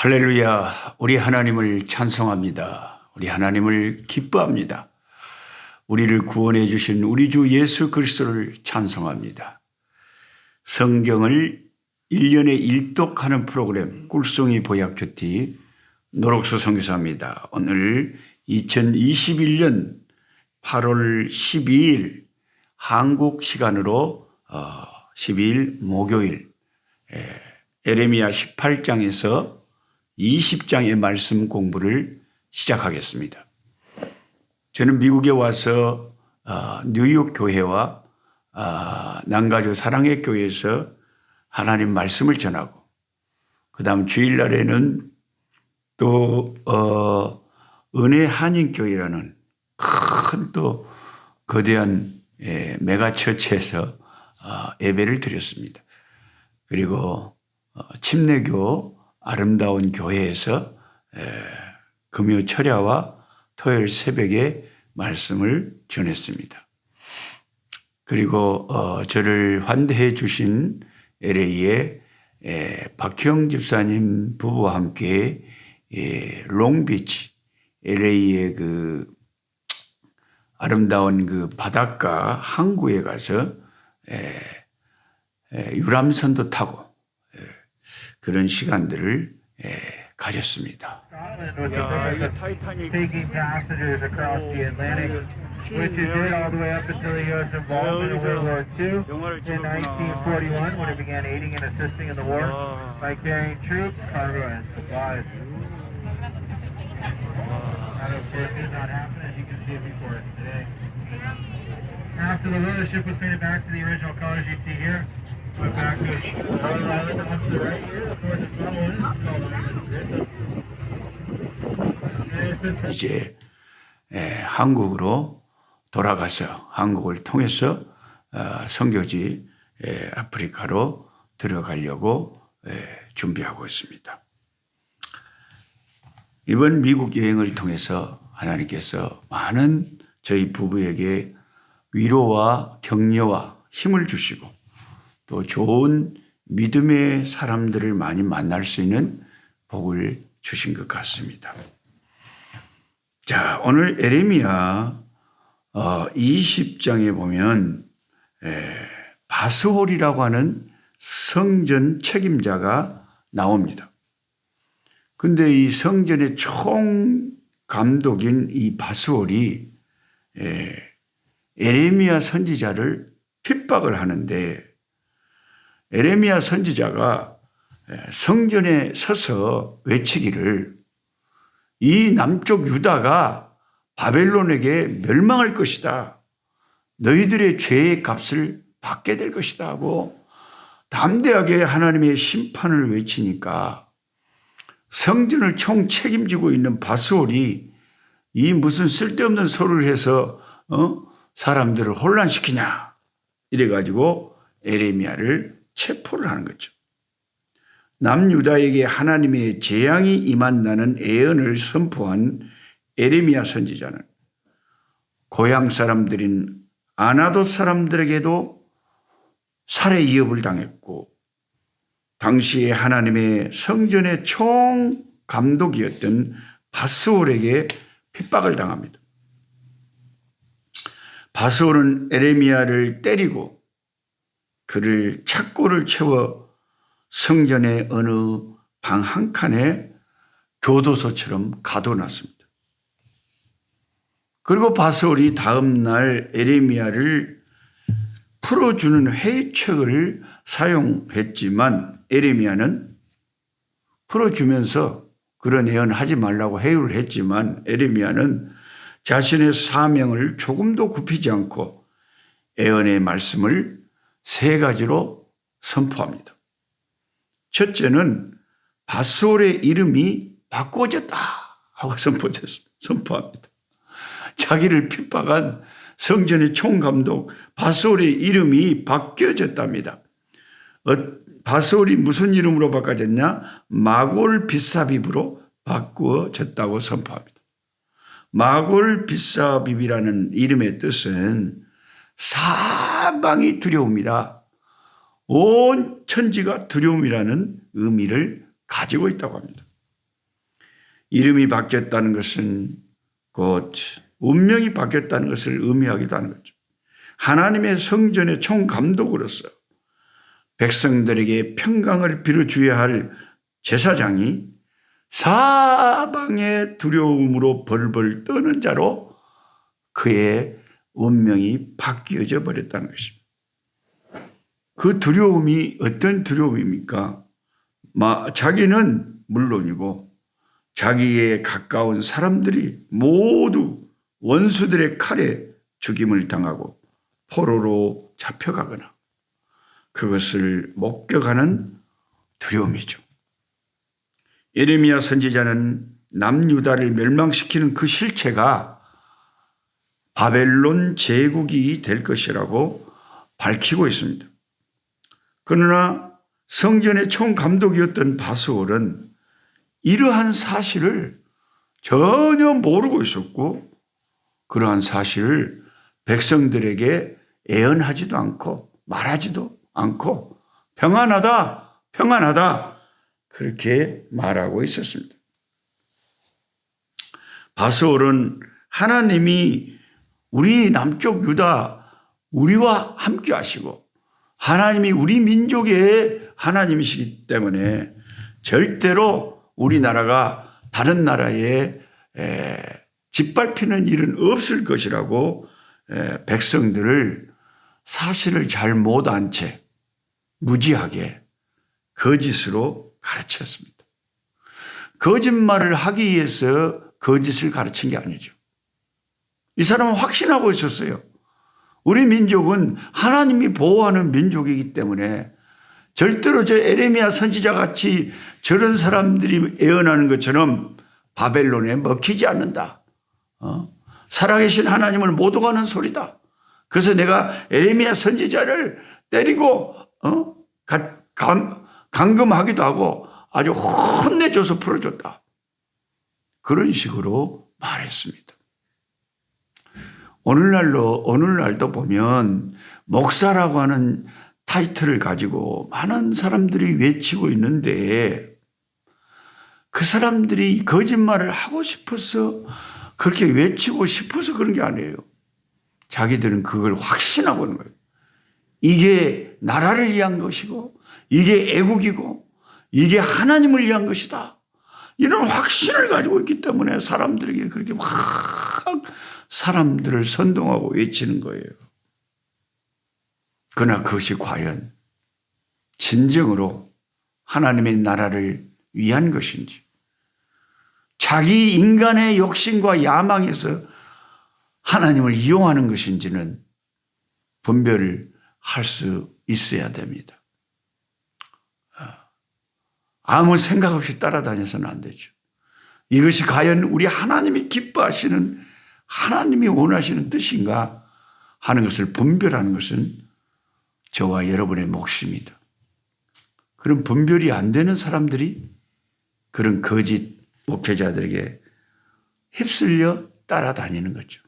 할렐루야, 우리 하나님을 찬송합니다. 우리 하나님을 기뻐합니다. 우리를 구원해 주신 우리 주 예수 그리스도를 찬송합니다. 성경을 1년에 일독하는 프로그램 꿀송이 보약큐티 노록수 선교사입니다. 오늘 2021년 8월 12일 한국 시간으로 12일 목요일 에레미야 18장에서 20장의 말씀 공부를 시작하겠습니다. 저는 미국에 와서 뉴욕 교회와 남가주 사랑의 교회에서 하나님 말씀을 전하고 그 다음 주일날에는 또 은혜 한인교회라는 큰 또 거대한 메가처치에서 예배를 드렸습니다. 그리고 침례교 아름다운 교회에서 금요 철야와 토요일 새벽에 말씀을 전했습니다. 그리고 저를 환대해 주신 LA의 박형 집사님 부부와 함께 롱비치 LA의 그 아름다운 그 바닷가 항구에 가서 유람선도 타고 그런 시간들을 가졌습니다. Taking passengers across the Atlantic, which it did all the way up until the U.S. involvement in World War II. In 1941, when it began aiding and assisting in the war by carrying troops, cargo, and supplies. That, of course, did not happen, as you can see before us today. After the war, the ship was painted back to the original colors you see here. Went back to Rhode Island off to the right here. The port is called Island Grissom. 이제 한국으로 돌아가서 한국을 통해서 선교지 아프리카로 들어가려고 준비하고 있습니다. 이번 미국 여행을 통해서 하나님께서 많은 저희 부부에게 위로와 격려와 힘을 주시고 또 좋은 믿음의 사람들을 많이 만날 수 있는 복을 주신 것 같습니다. 자, 오늘 에레미야 20장에 보면 바스홀이라고 하는 성전 책임자가 나옵니다. 근데 이 성전의 총 감독인 이 바스홀이 에레미야 선지자를 핍박을 하는데 에레미야 선지자가 성전에 서서 외치기를 이 남쪽 유다가 바벨론에게 멸망할 것이다. 너희들의 죄의 값을 받게 될 것이다 하고 담대하게 하나님의 심판을 외치니까 성전을 총 책임지고 있는 바스홀이 이 무슨 쓸데없는 소리를 해서 사람들을 혼란시키냐 이래가지고 에레미야를 체포를 하는 거죠. 남유다에게 하나님의 재앙이 임한다는 예언을 선포한 에레미야 선지자는 고향 사람들인 아나돗 사람들에게도 살해 위협을 당했고 당시에 하나님의 성전의 총 감독이었던 바스홀에게 핍박을 당합니다. 바스홀은 에레미야를 때리고 그를 착고를 채워 성전의 어느 방 한 칸에 교도소처럼 가둬놨습니다. 그리고 바스홀이 다음 날 에레미야를 풀어주는 회유책을 사용했지만 에레미야는 풀어주면서 그런 예언하지 말라고 회유를 했지만 에레미야는 자신의 사명을 조금도 굽히지 않고 예언의 말씀을 세 가지로 선포합니다. 첫째는 바스홀의 이름이 바꿔졌다 하고 선포합니다. 자기를 핍박한 성전의 총감독 바스홀의 이름이 바뀌어졌답니다. 바스홀이 무슨 이름으로 바꿔졌냐? 마골 빗사빕으로 바꾸어졌다고 선포합니다. 마골 빗사빕이라는 이름의 뜻은 사방이 두려움이다. 온 천지가 두려움이라는 의미를 가지고 있다고 합니다. 이름이 바뀌었다는 것은 곧 운명이 바뀌었다는 것을 의미하기도 하는 거죠. 하나님의 성전의 총감독으로서 백성들에게 평강을 빌어주어야 할 제사장이 사방의 두려움으로 벌벌 떠는 자로 그의 운명이 바뀌어져 버렸다는 것입니다. 그 두려움이 어떤 두려움입니까? 자기는 물론이고 자기에 가까운 사람들이 모두 원수들의 칼에 죽임을 당하고 포로로 잡혀가거나 그것을 목격하는 두려움이죠. 예레미야 선지자는 남유다를 멸망시키는 그 실체가 바벨론 제국이 될 것이라고 밝히고 있습니다. 그러나 성전의 총감독이었던 바스올은 이러한 사실을 전혀 모르고 있었고 그러한 사실을 백성들에게 애언하지도 않고 말하지도 않고 평안하다, 평안하다 그렇게 말하고 있었습니다. 바스올은 하나님이 우리 남쪽 유다 우리와 함께 하시고 하나님이 우리 민족의 하나님이시기 때문에 절대로 우리나라가 다른 나라에 짓밟히는 일은 없을 것이라고 백성들을 사실을 잘 못 안 채 무지하게 거짓으로 가르쳤습니다. 거짓말을 하기 위해서 거짓을 가르친 게 아니죠. 이 사람은 확신하고 있었어요. 우리 민족은 하나님이 보호하는 민족이기 때문에 절대로 저 에레미야 선지자 같이 저런 사람들이 애언하는 것처럼 바벨론에 먹히지 않는다. 살아계신 하나님을 못 오가는 소리다. 그래서 내가 에레미야 선지자를 때리고 감금하기도 하고 아주 혼내줘서 풀어줬다. 그런 식으로 말했습니다. 오늘날도 보면 목사라고 하는 타이틀을 가지고 많은 사람들이 외치고 있는데 그 사람들이 거짓말을 하고 싶어서 그렇게 외치고 싶어서 그런 게 아니에요. 자기들은 그걸 확신하고 있는 거예요. 이게 나라를 위한 것이고 이게 애국이고 이게 하나님을 위한 것이다. 이런 확신을 가지고 있기 때문에 사람들에게 그렇게 막 사람들을 선동하고 외치는 거예요. 그러나 그것이 과연 진정으로 하나님의 나라를 위한 것인지 자기 인간의 욕심과 야망에서 하나님을 이용하는 것인지는 분별을 할 수 있어야 됩니다. 아무 생각 없이 따라다녀서는 안 되죠. 이것이 과연 우리 하나님이 기뻐하시는 하나님이 원하시는 뜻인가 하는 것을 분별하는 것은 저와 여러분의 몫입니다. 그런 분별이 안 되는 사람들이 그런 거짓 목회자들에게 휩쓸려 따라다니는 거죠.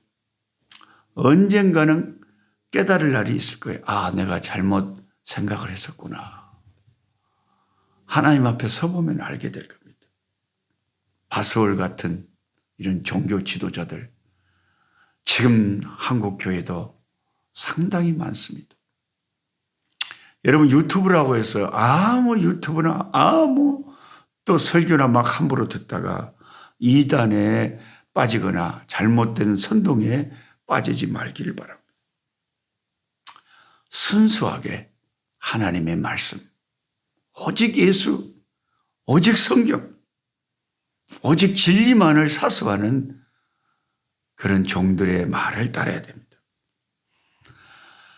언젠가는 깨달을 날이 있을 거예요. 아, 내가 잘못 생각을 했었구나. 하나님 앞에 서보면 알게 될 겁니다. 바스올 같은 이런 종교 지도자들 지금 한국 교회도 상당히 많습니다. 여러분 유튜브라고 해서 아무 유튜브나 아무 또 설교나 막 함부로 듣다가 이단에 빠지거나 잘못된 선동에 빠지지 말기를 바랍니다. 순수하게 하나님의 말씀, 오직 예수, 오직 성경, 오직 진리만을 사수하는 그런 종들의 말을 따라야 됩니다.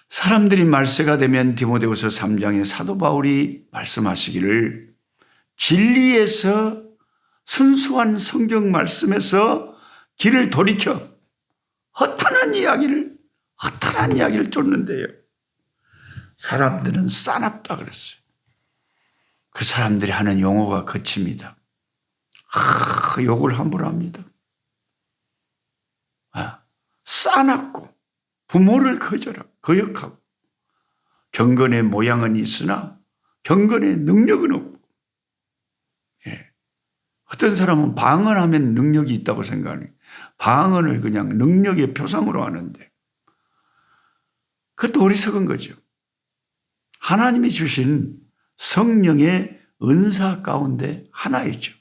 사람들이 말세가 되면 디모데후서 3장에 사도 바울이 말씀하시기를 진리에서 순수한 성경 말씀에서 길을 돌이켜 허탄한 이야기를 쫓는데요. 사람들은 싸납다 그랬어요. 그 사람들이 하는 용어가 거칩니다. 욕을 함부로 합니다. 싸납고 부모를 거역하고 경건의 모양은 있으나 경건의 능력은 없고 어떤 사람은 방언하면 능력이 있다고 생각하니 방언을 그냥 능력의 표상으로 하는데 그것도 어리석은 거죠. 하나님이 주신 성령의 은사 가운데 하나이죠.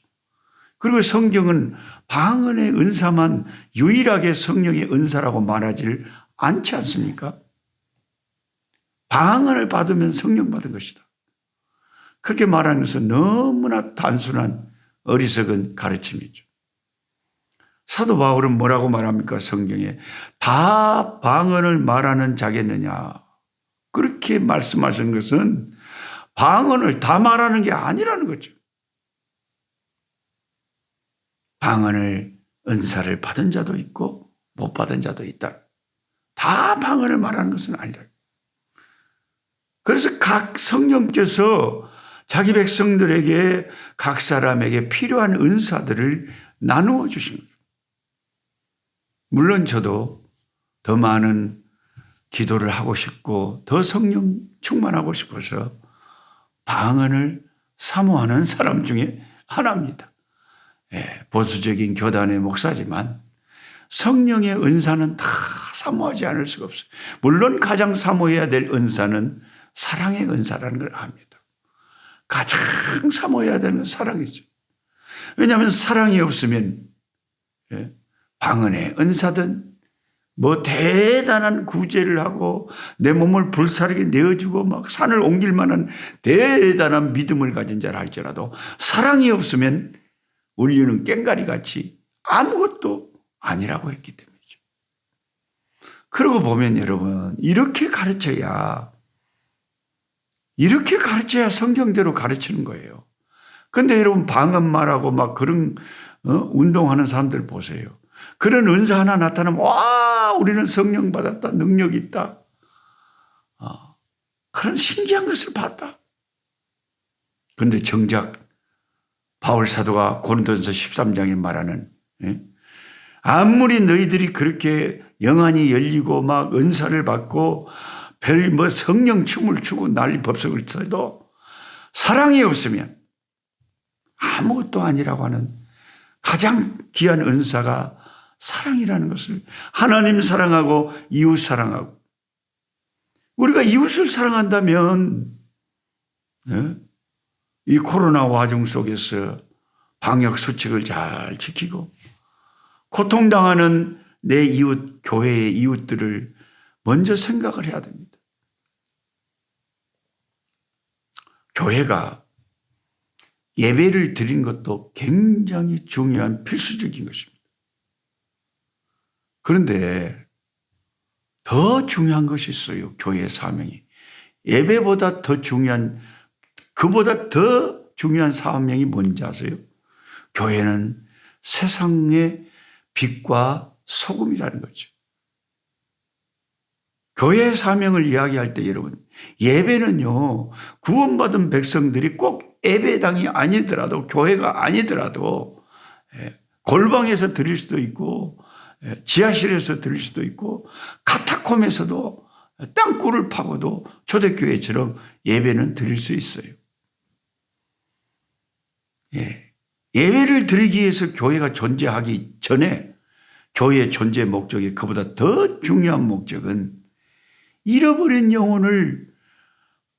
그리고 성경은 방언의 은사만 유일하게 성령의 은사라고 말하지 않지 않습니까? 방언을 받으면 성령 받은 것이다. 그렇게 말하는 것은 너무나 단순한 어리석은 가르침이죠. 사도 바울은 뭐라고 말합니까? 성경에 다 방언을 말하는 자겠느냐. 그렇게 말씀하신 것은 방언을 다 말하는 게 아니라는 거죠. 방언을 은사를 받은 자도 있고 못 받은 자도 있다. 다 방언을 말하는 것은 아니라. 그래서 각 성령께서 자기 백성들에게 각 사람에게 필요한 은사들을 나누어 주신 거예요. 물론 저도 더 많은 기도를 하고 싶고 더 성령 충만하고 싶어서 방언을 사모하는 사람 중에 하나입니다. 보수적인 교단의 목사지만 성령의 은사는 다 사모하지 않을 수가 없어요. 물론 가장 사모해야 될 은사는 사랑의 은사라는 걸 압니다. 가장 사모해야 되는 사랑이죠. 왜냐하면 사랑이 없으면 방언의 은사든 뭐 대단한 구제를 하고 내 몸을 불사르게 내어주고 막 산을 옮길 만한 대단한 믿음을 가진 자라 할지라도 사랑이 없으면 울리는 꽹가리 같이 아무것도 아니라고 했기 때문이죠. 그러고 보면 여러분 이렇게 가르쳐야 성경대로 가르치는 거예요. 그런데 여러분 방언 말하고 막 그런 운동하는 사람들 보세요. 그런 은사 하나 나타나면 와 우리는 성령 받았다. 능력 있다. 그런 신기한 것을 봤다. 그런데 정작 바울 사도가 고린도전서 13장에 말하는 아무리 너희들이 그렇게 영안이 열리고 막 은사를 받고 별 뭐 성령 춤을 추고 난리 법석을 쳐도 사랑이 없으면 아무것도 아니라고 하는 가장 귀한 은사가 사랑이라는 것을 하나님 사랑하고 이웃 사랑하고 우리가 이웃을 사랑한다면 이 코로나 와중 속에서 방역 수칙을 잘 지키고 고통당하는 내 이웃, 교회의 이웃들을 먼저 생각을 해야 됩니다. 교회가 예배를 드린 것도 굉장히 중요한 필수적인 것입니다. 그런데 더 중요한 것이 있어요. 교회의 사명이. 예배보다 더 중요한, 그보다 더 중요한 사명이 뭔지 아세요? 교회는 세상의 빛과 소금이라는 거죠. 교회의 사명을 이야기할 때 여러분, 예배는요, 구원받은 백성들이 꼭 예배당이 아니더라도, 교회가 아니더라도, 골방에서 드릴 수도 있고, 지하실에서 드릴 수도 있고, 카타콤에서도 땅굴을 파고도 초대교회처럼 예배는 드릴 수 있어요. 예배를 드리기 위해서 교회가 존재하기 전에 교회의 존재 목적이 그보다 더 중요한 목적은 잃어버린 영혼을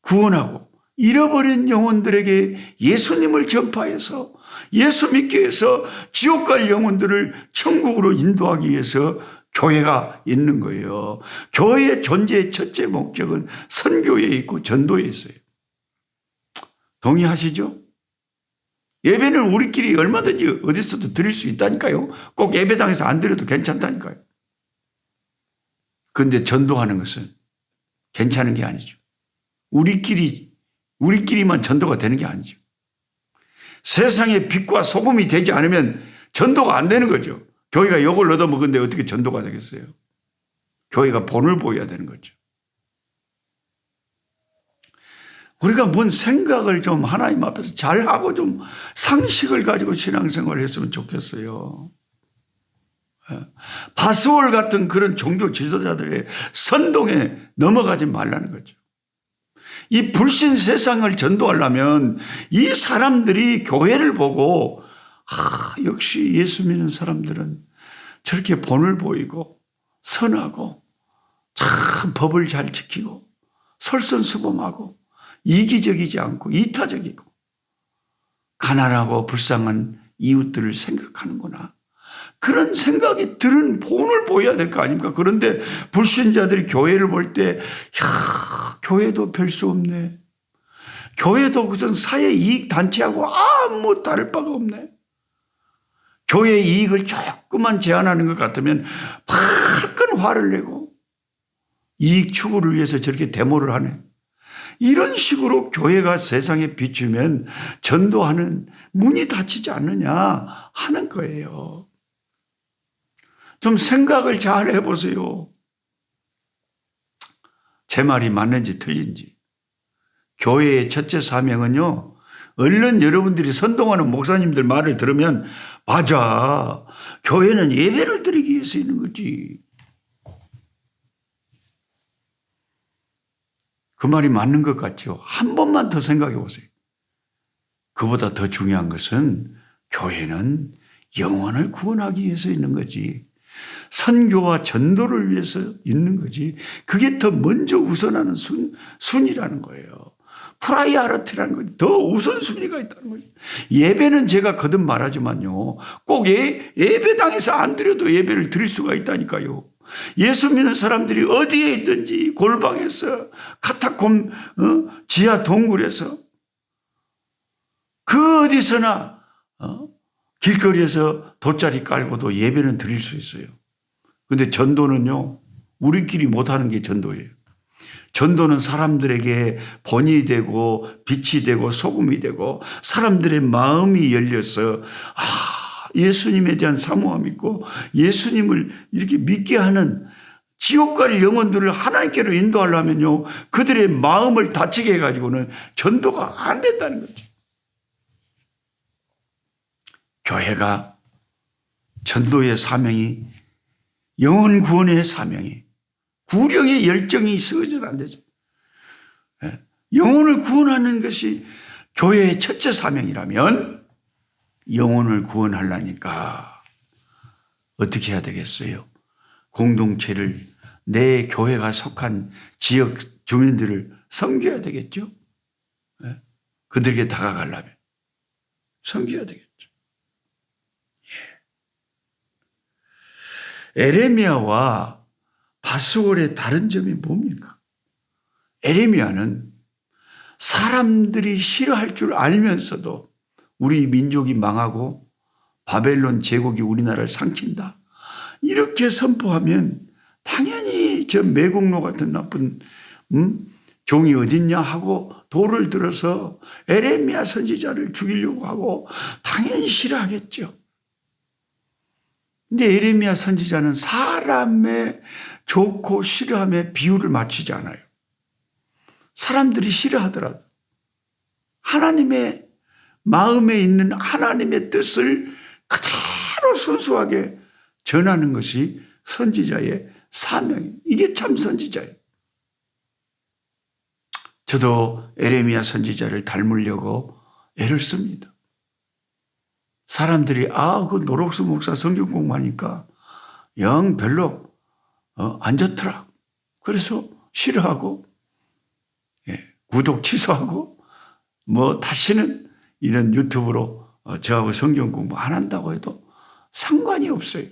구원하고 잃어버린 영혼들에게 예수님을 전파해서 예수 믿기 위해서 지옥 갈 영혼들을 천국으로 인도하기 위해서 교회가 있는 거예요. 교회의 존재의 첫째 목적은 선교에 있고 전도에 있어요. 동의하시죠? 예배는 우리끼리 얼마든지 어디서도 드릴 수 있다니까요. 꼭 예배당에서 안 드려도 괜찮다니까요. 그런데 전도하는 것은 괜찮은 게 아니죠. 우리끼리만 전도가 되는 게 아니죠. 세상의 빛과 소금이 되지 않으면 전도가 안 되는 거죠. 교회가 욕을 얻어먹는데 어떻게 전도가 되겠어요? 교회가 본을 보여야 되는 거죠. 우리가 뭔 생각을 좀 하나님 앞에서 잘하고 좀 상식을 가지고 신앙생활을 했으면 좋겠어요. 파스월 같은 그런 종교 지도자들의 선동에 넘어가지 말라는 거죠. 이 불신 세상을 전도하려면 이 사람들이 교회를 보고 역시 예수 믿는 사람들은 저렇게 본을 보이고 선하고 참 법을 잘 지키고 솔선수범하고 이기적이지 않고 이타적이고 가난하고 불쌍한 이웃들을 생각하는구나. 그런 생각이 들은 본을 보여야 될 거 아닙니까? 그런데 불신자들이 교회를 볼 때, 교회도 별 수 없네. 교회도 그전 사회 이익 단체하고 아무 다를 바가 없네. 교회 이익을 조금만 제한하는 것 같으면 큰 화를 내고 이익 추구를 위해서 저렇게 데모를 하네. 이런 식으로 교회가 세상에 비추면 전도하는 문이 닫히지 않느냐 하는 거예요. 좀 생각을 잘 해보세요. 제 말이 맞는지 틀린지. 교회의 첫째 사명은요, 얼른 여러분들이 선동하는 목사님들 말을 들으면 맞아. 교회는 예배를 드리기 위해서 있는 거지. 그 말이 맞는 것 같죠. 한 번만 더 생각해 보세요. 그보다 더 중요한 것은 교회는 영혼을 구원하기 위해서 있는 거지. 선교와 전도를 위해서 있는 거지. 그게 더 먼저 우선하는 순위라는 거예요. 프라이어리티라는 거지. 더 우선순위가 있다는 거죠. 예배는 제가 거듭 말하지만요. 꼭 예배당에서 안 드려도 예배를 드릴 수가 있다니까요. 예수 믿는 사람들이 어디에 있든지 골방에서 카타콤 지하 동굴에서 그 어디서나 길거리에서 돗자리 깔고도 예배는 드릴 수 있어요. 그런데 전도는요. 우리끼리 못하는 게 전도예요. 전도는 사람들에게 본이 되고 빛이 되고 소금이 되고 사람들의 마음이 열려서 예수님에 대한 사모함이 있고 예수님을 이렇게 믿게 하는 지옥 갈 영혼들을 하나님께로 인도하려면요. 그들의 마음을 다치게 해가지고는 전도가 안 된다는 거죠. 교회가 전도의 사명이 영혼 구원의 사명이 구령의 열정이 쓰여져는 안 되죠. 영혼을 구원하는 것이 교회의 첫째 사명이라면 영혼을 구원하려니까 어떻게 해야 되겠어요? 공동체를 내 교회가 속한 지역 주민들을 섬겨야 되겠죠. 그들에게 다가가려면 섬겨야 되겠죠. 에레미야와 바스골의 다른 점이 뭡니까? 에레미야는 사람들이 싫어할 줄 알면서도 우리 민족이 망하고 바벨론 제국이 우리나라를 삼킨다. 이렇게 선포하면 당연히 저 매국노 같은 나쁜 종이 어딨냐 하고 돌을 들어서 에레미야 선지자를 죽이려고 하고 당연히 싫어하겠죠. 근데 에레미야 선지자는 사람의 좋고 싫어함에 비율을 맞추지 않아요. 사람들이 싫어하더라도 하나님의 마음에 있는 하나님의 뜻을 그대로 순수하게 전하는 것이 선지자의 사명이에요. 이게 참 선지자예요. 저도 에레미야 선지자를 닮으려고 애를 씁니다. 사람들이 그 노록수 목사 성경 공부하니까 영 별로 안 좋더라. 그래서 싫어하고 구독 취소하고 다시는 이런 유튜브로 저하고 성경 공부 안 한다고 해도 상관이 없어요.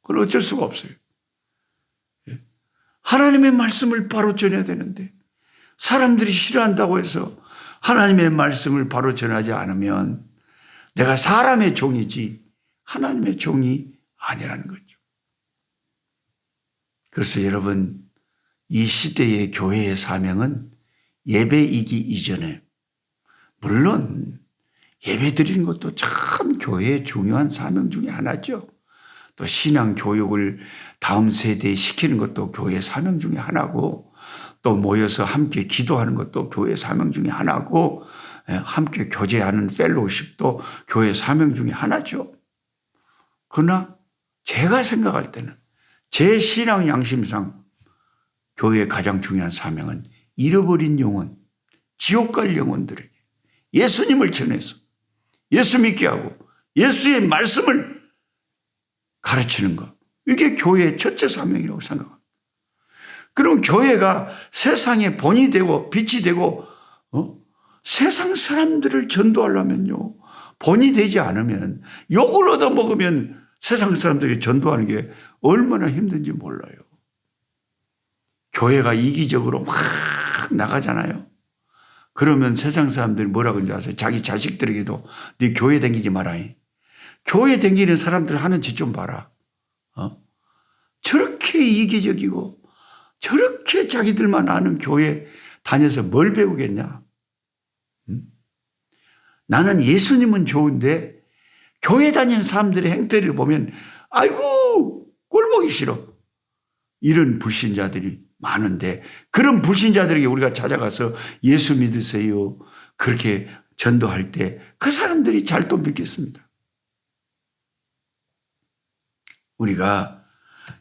그건 어쩔 수가 없어요. 하나님의 말씀을 바로 전해야 되는데 사람들이 싫어한다고 해서 하나님의 말씀을 바로 전하지 않으면 내가 사람의 종이지 하나님의 종이 아니라는 거죠. 그래서 여러분, 이 시대의 교회의 사명은 예배이기 이전에, 물론 예배 드리는 것도 참 교회의 중요한 사명 중에 하나죠. 또 신앙 교육을 다음 세대에 시키는 것도 교회의 사명 중에 하나고, 또 모여서 함께 기도하는 것도 교회의 사명 중에 하나고, 함께 교제하는 펠로우십도 교회의 사명 중에 하나죠. 그러나 제가 생각할 때는 제 신앙 양심상 교회의 가장 중요한 사명은 잃어버린 영혼, 지옥 갈 영혼들에게 예수님을 전해서 예수 믿게 하고 예수의 말씀을 가르치는 것. 이게 교회의 첫째 사명이라고 생각합니다. 그럼 교회가 세상의 본이 되고 빛이 되고 세상 사람들을 전도하려면요. 본이 되지 않으면 욕을 얻어먹으면 세상 사람들이 전도하는 게 얼마나 힘든지 몰라요. 교회가 이기적으로 막 나가잖아요. 그러면 세상 사람들이 뭐라고 하는지 아세요? 자기 자식들에게도 네 교회 다니지 마라. 교회 다니는 사람들 하는 짓 좀 봐라. 저렇게 이기적이고 저렇게 자기들만 아는 교회 다녀서 뭘 배우겠냐? 나는 예수님은 좋은데 교회 다니는 사람들의 행태를 보면 아이고 꼴보기 싫어. 이런 불신자들이 많은데 그런 불신자들에게 우리가 찾아가서 예수 믿으세요. 그렇게 전도할 때 그 사람들이 잘 또 믿겠습니다. 우리가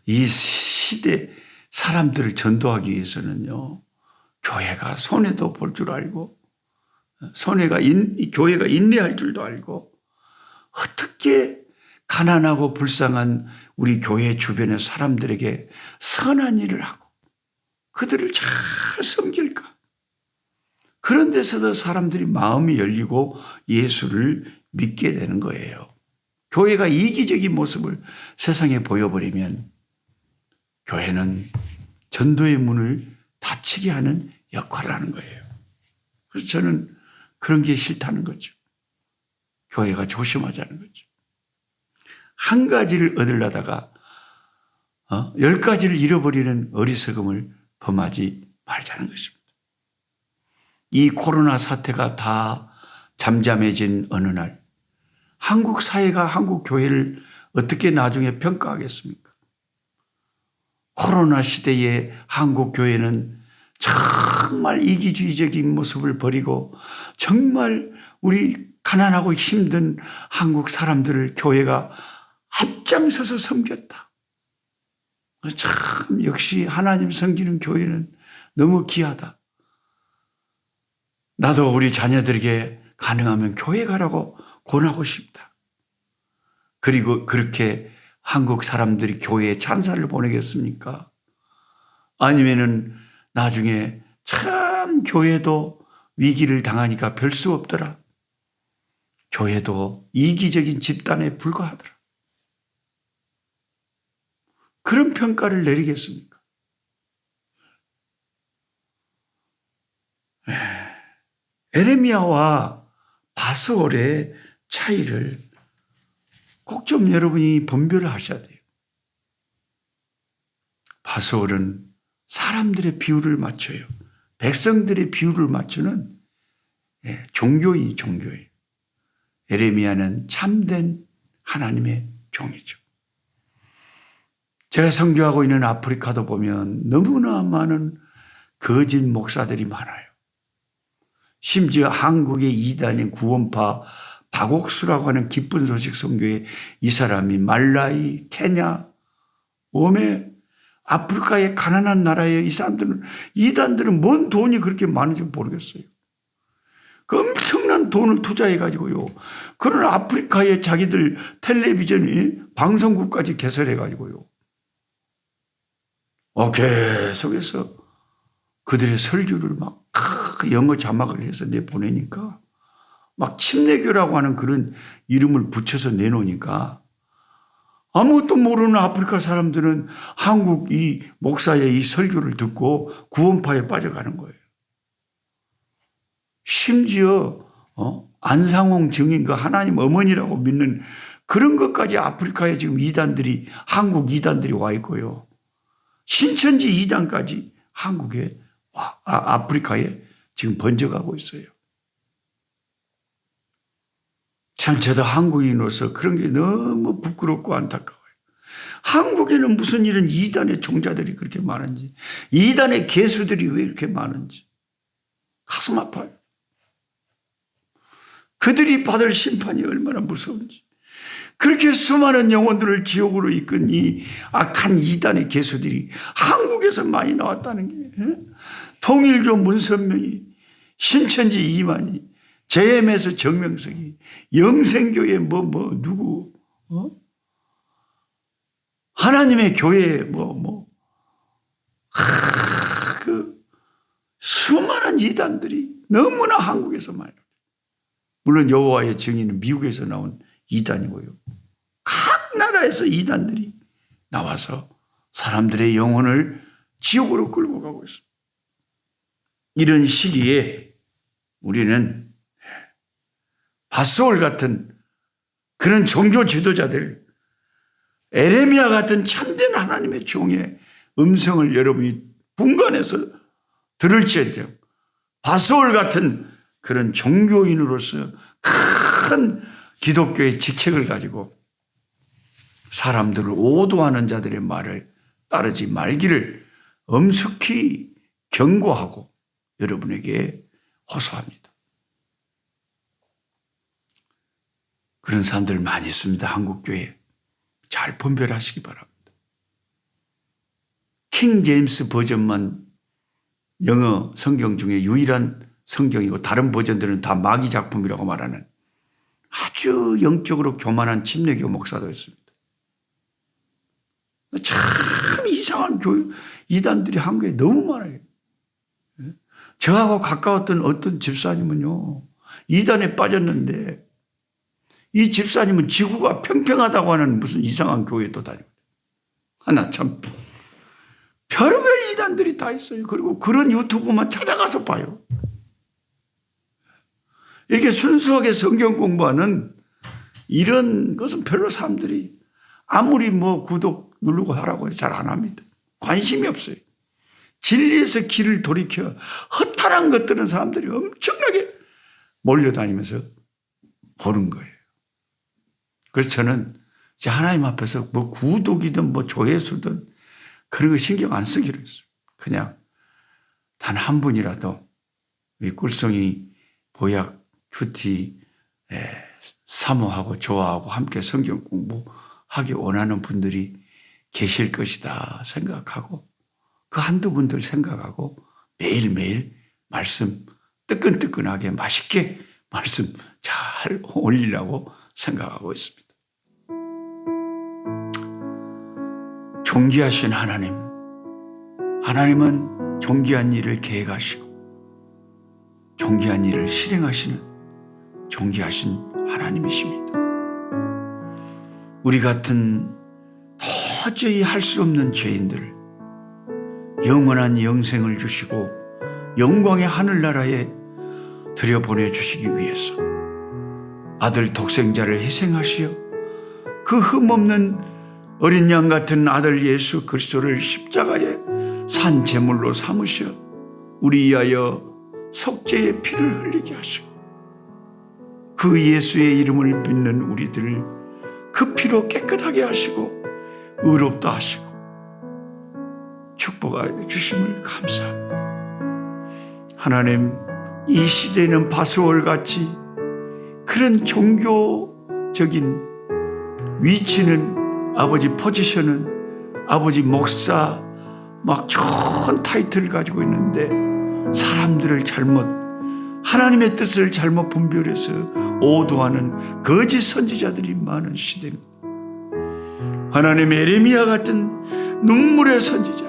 이 시대 사람들을 전도하기 위해서는요. 교회가 손해도 볼 줄 알고 교회가 인내할 줄도 알고 어떻게 가난하고 불쌍한 우리 교회 주변의 사람들에게 선한 일을 하고 그들을 잘 섬길까? 그런 데서도 사람들이 마음이 열리고 예수를 믿게 되는 거예요. 교회가 이기적인 모습을 세상에 보여버리면 교회는 전도의 문을 닫히게 하는 역할을 하는 거예요. 그래서 저는 그런 게 싫다는 거죠. 교회가 조심하자는 거죠. 한 가지를 얻으려다가 10가지를 잃어버리는 어리석음을 범하지 말자는 것입니다. 이 코로나 사태가 다 잠잠해진 어느 날 한국 사회가 한국 교회를 어떻게 나중에 평가하겠습니까? 코로나 시대에 한국 교회는 정말 이기주의적인 모습을 버리고 정말 우리 가난하고 힘든 한국 사람들을 교회가 앞장서서 섬겼다. 참 역시 하나님 섬기는 교회는 너무 귀하다. 나도 우리 자녀들에게 가능하면 교회 가라고 권하고 싶다. 그리고 그렇게 한국 사람들이 교회에 찬사를 보내겠습니까? 아니면은 나중에 참 교회도 위기를 당하니까 별 수 없더라. 교회도 이기적인 집단에 불과하더라. 그런 평가를 내리겠습니까? 에레미야와 바스올의 차이를 꼭 좀 여러분이 분별을 하셔야 돼요. 바스올은 사람들의 비율을 맞춰요. 백성들의 비율을 맞추는 종교예요. 에레미야는 참된 하나님의 종이죠. 제가 선교하고 있는 아프리카도 보면 너무나 많은 거짓 목사들이 많아요. 심지어 한국의 이단인 구원파 박옥수라고 하는 기쁜 소식 선교회 이 사람이 말라이, 케냐, 오메, 아프리카의 가난한 나라에 이 사람들은 이단들은 뭔 돈이 그렇게 많은지 모르겠어요. 그 엄청난 돈을 투자해가지고요. 그런 아프리카에 자기들 텔레비전 방송국까지 개설해가지고요. 계속해서 그들의 설교를 막 영어 자막을 해서 내보내니까 막 침례교라고 하는 그런 이름을 붙여서 내놓으니까 아무것도 모르는 아프리카 사람들은 한국 이 목사의 이 설교를 듣고 구원파에 빠져가는 거예요. 심지어 안상홍 증인 그 하나님 어머니라고 믿는 그런 것까지 아프리카에 지금 이단들이 한국 이단들이 와 있고요. 신천지 이단까지 한국에 아프리카에 지금 번져가고 있어요. 참 저도 한국인으로서 그런 게 너무 부끄럽고 안타까워요. 한국에는 무슨 이런 이단의 종자들이 그렇게 많은지, 이단의 개수들이 왜 이렇게 많은지 가슴 아파요. 그들이 받을 심판이 얼마나 무서운지. 그렇게 수많은 영혼들을 지옥으로 이끈 이 악한 이단의 개수들이 한국에서 많이 나왔다는 게 통일교 문선명이, 신천지 이만희, JM에서 정명석이, 영생교회 누구, 하나님의 교회 그 수많은 이단들이 너무나 한국에서 많이, 물론 여호와의 증인은 미국에서 나온 이단이고요. 각 나라에서 이단들이 나와서 사람들의 영혼을 지옥으로 끌고 가고 있습니다. 이런 시기에 우리는 바스올 같은 그런 종교 지도자들, 에레미야 같은 참된 하나님의 종의 음성을 여러분이 분간해서 들을지언정, 바스올 같은 그런 종교인으로서 큰 기독교의 직책을 가지고 사람들을 오도하는 자들의 말을 따르지 말기를 엄숙히 경고하고 여러분에게 호소합니다. 그런 사람들 많이 있습니다. 한국교회에. 잘 분별하시기 바랍니다. 킹 제임스 버전만 영어 성경 중에 유일한 성경이고 다른 버전들은 다 마귀 작품이라고 말하는 아주 영적으로 교만한 침례교 목사도 있습니다. 참 이상한 이단들이 한국에 너무 많아요. 저하고 가까웠던 어떤 집사님은요, 이단에 빠졌는데 이 집사님은 지구가 평평하다고 하는 무슨 이상한 교회에 또 다니고, 하나 참 별의별 이단들이 다 있어요. 그리고 그런 유튜브만 찾아가서 봐요. 이렇게 순수하게 성경 공부하는 이런 것은 별로 사람들이 아무리 구독 누르고 하라고 해서 잘 안 합니다. 관심이 없어요. 진리에서 길을 돌이켜 허탈한 것들은 사람들이 엄청나게 몰려다니면서 보는 거예요. 그래서 저는 이제 하나님 앞에서 구독이든 조회수든 그런 거 신경 안 쓰기로 했어요. 그냥 단 한 분이라도 이 꿀송이 보약 큐티 사모하고 좋아하고 함께 성경 공부하기 원하는 분들이 계실 것이다 생각하고 그 한두 분들 생각하고 매일매일 말씀 뜨끈뜨끈하게 맛있게 말씀 잘 올리려고 생각하고 있습니다. 존귀하신 하나님, 하나님은 존귀한 일을 계획하시고 존귀한 일을 실행하시는 존귀하신 하나님이십니다. 우리 같은 도저히 할 수 없는 죄인들을 영원한 영생을 주시고 영광의 하늘나라에 들여보내주시기 위해서 아들 독생자를 희생하시어 그 흠없는 어린 양 같은 아들 예수 그리스도를 십자가에 산 제물로 삼으셔 우리 위하여 속죄의 피를 흘리게 하시고 그 예수의 이름을 믿는 우리들을 그 피로 깨끗하게 하시고 의롭다 하시고 축복하여 주심을 감사합니다. 하나님, 이 시대에는 바스월같이 그런 종교적인 위치는 아버지 포지션은 아버지 목사 막 좋은 타이틀을 가지고 있는데 사람들을 잘못 하나님의 뜻을 잘못 분별해서 오도하는 거짓 선지자들이 많은 시대입니다. 하나님, 에레미야 같은 눈물의 선지자,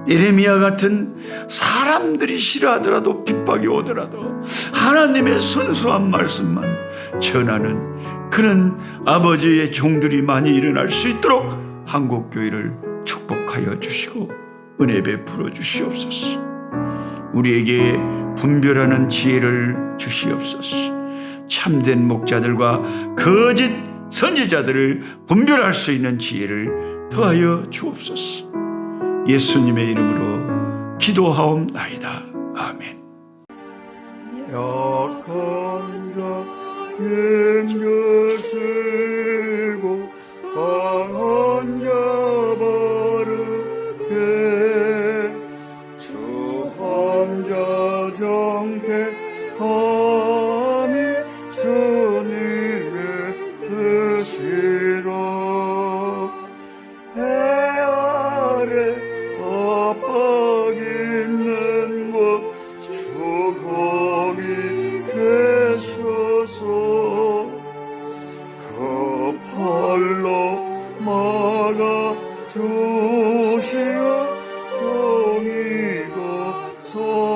에레미야 같은 사람들이 싫어하더라도 핍박이 오더라도 하나님의 순수한 말씀만 전하는 그런 아버지의 종들이 많이 일어날 수 있도록 한국교회를 축복하여 주시고 은혜 베풀어 주시옵소서. 우리에게 분별하는 지혜를 주시옵소서. 참된 목자들과 거짓 선지자들을 분별할 수 있는 지혜를 더하여 주옵소서. 예수님의 이름으로 기도하옵나이다. 아멘. 약한 자 힘주시고 강한 자 바르게 주한 자 정택함이 주님의 뜻이라. 해 아래 압박 있는 곳 주 거기 계시 막아 주시어 종이고 소